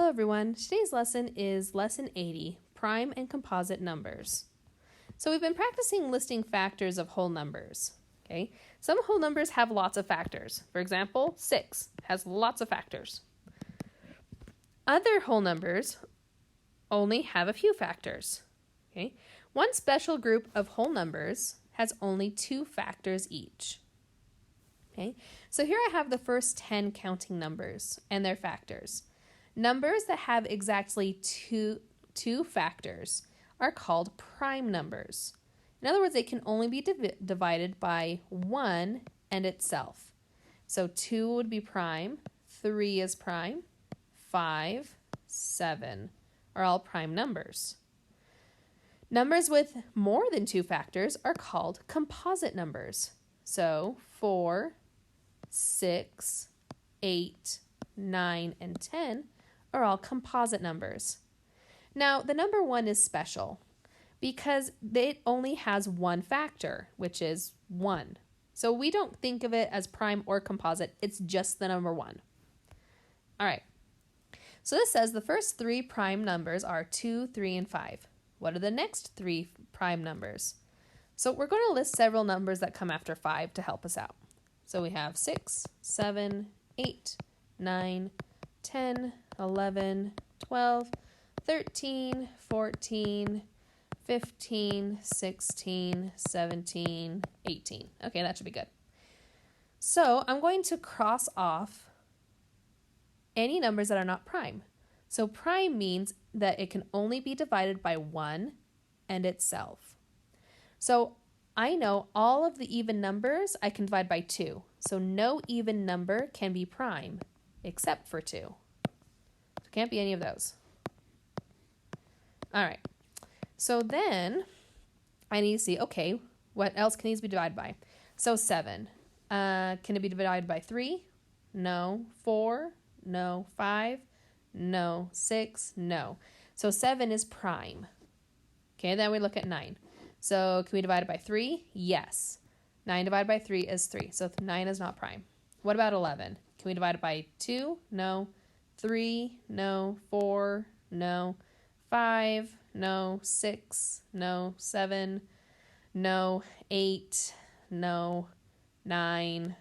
Hello everyone, today's lesson is lesson 80, prime and composite numbers. So we've been practicing listing factors of whole numbers. Okay, some whole numbers have lots of factors. For example, 6 has lots of factors. Other whole numbers only have a few factors. Okay, one special group of whole numbers has only 2 factors each. Okay, so here I have the first 10 counting numbers and their factors. Numbers that have exactly two factors are called prime numbers. In other words, they can only be divided by 1 and itself. So 2 would be prime, 3 is prime, 5, 7 are all prime numbers. Numbers with more than 2 factors are called composite numbers. So 4, 6, 8, 9, and 10 are all composite numbers. Now, the number 1 is special because it only has one factor, which is 1. So we don't think of it as prime or composite. It's just the number 1. All right. So this says the first 3 prime numbers are 2, 3, and 5. What are the next 3 prime numbers? So we're going to list several numbers that come after 5 to help us out. So we have 6, 7, 8, 9, 10, 11, 12, 13, 14, 15, 16, 17, 18. Okay, that should be good. So I'm going to cross off any numbers that are not prime. So prime means that it can only be divided by 1 and itself. So I know all of the even numbers I can divide by 2. So no even number can be prime except for 2. So can't be any of those. All right. So then I need to see, okay, what else can these be divided by? So 7. Can it be divided by 3? No. 4? No. 5? No. 6? No. So 7 is prime. Okay, then we look at 9. So can we divide it by 3? Yes. 9 divided by 3 is 3. So 9 is not prime. What about 11? Can we divide it by 2? No. 3? No. 4? No. 5? No. 6? No. 7? No. 8? No. 9?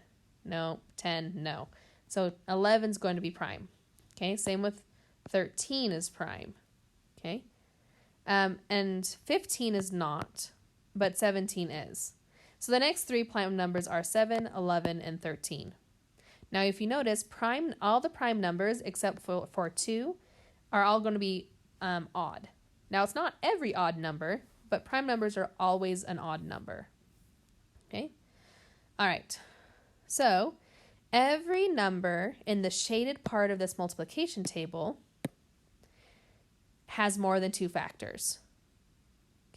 No. 10? No. So 11 is going to be prime. Okay, same with 13 is prime. Okay. And 15 is not, but 17 is. So the next 3 prime numbers are 7, 11, and 13. Now, if you notice, all the prime numbers except for 2 are all going to be odd. Now, it's not every odd number, but prime numbers are always an odd number. Okay? All right. So every number in the shaded part of this multiplication table has more than 2 factors.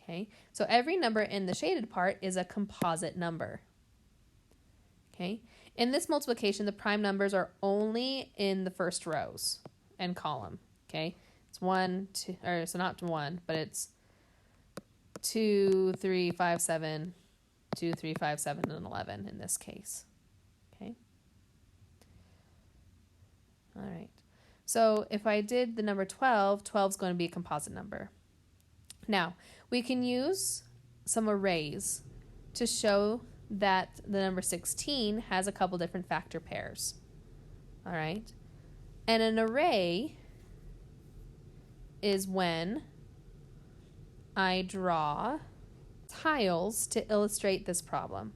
Okay, so every number in the shaded part is a composite number. Okay, in this multiplication, the prime numbers are only in the first rows and column. Okay, it's 1, 2, or so not 1, but it's 2, 3, 5, 7, 2, 3, 5, 7, and 11 in this case. Okay, all right. So if I did the number 12, 12 is going to be a composite number. Now, we can use some arrays to show that the number 16 has a couple different factor pairs. All right? And an array is when I draw tiles to illustrate this problem.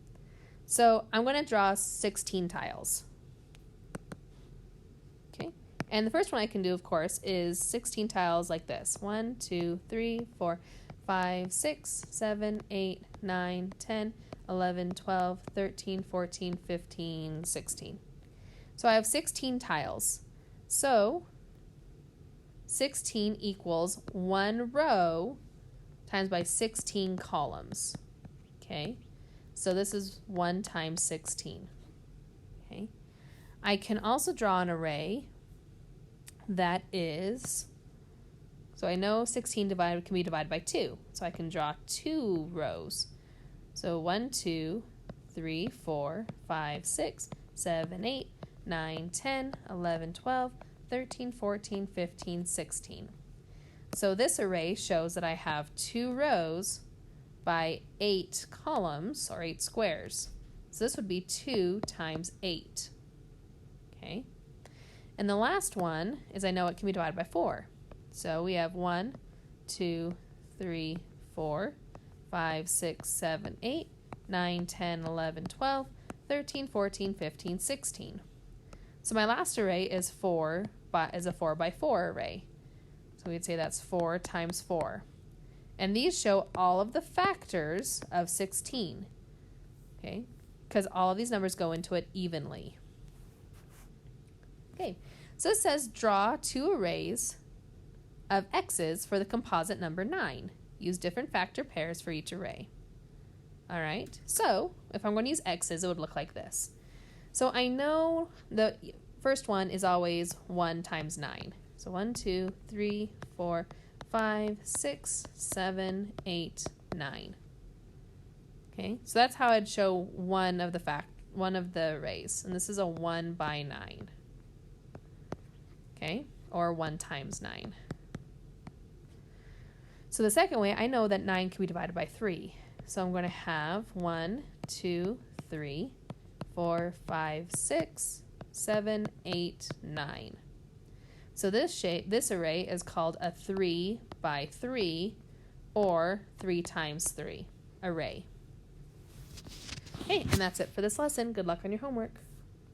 So I'm going to draw 16 tiles. And the first one I can do, of course, is 16 tiles like this. 1, 2, 3, 4, 5, 6, 7, 8, 9, 10, 11, 12, 13, 14, 15, 16. So I have 16 tiles. So 16 equals 1 row times by 16 columns. Okay? So this is 1 times 16. Okay? I can also draw an array that is, so I know 16 can be divided by 2. So I can draw 2 rows. So 1, 2, 3, 4, 5, 6, 7, 8, 9, 10, 11, 12, 13, 14, 15, 16. So this array shows that I have 2 rows by 8 columns, or 8 squares. So this would be 2 times 8. Okay. And the last one is I know it can be divided by 4. So we have 1, 2, 3, 4, 5, 6, 7, 8, 9, 10, 11, 12, 13, 14, 15, 16. So my last array is a 4 by 4 array. So we'd say that's 4 times 4. And these show all of the factors of 16. Okay? Because all of these numbers go into it evenly. Okay. So it says draw 2 arrays of x's for the composite number 9. Use different factor pairs for each array. All right. So if I'm going to use x's, it would look like this. So I know the first one is always 1 times 9. So 1, 2, 3, 4, 5, 6, 7, 8, 9. Okay, so that's how I'd show one of the arrays. And this is a 1 by 9. Okay, or 1 times 9. So the second way, I know that 9 can be divided by 3. So I'm going to have 1, 2, 3, 4, 5, 6, 7, 8, 9. So this array is called a 3 by 3 or 3 times 3 array. Okay, and that's it for this lesson. Good luck on your homework.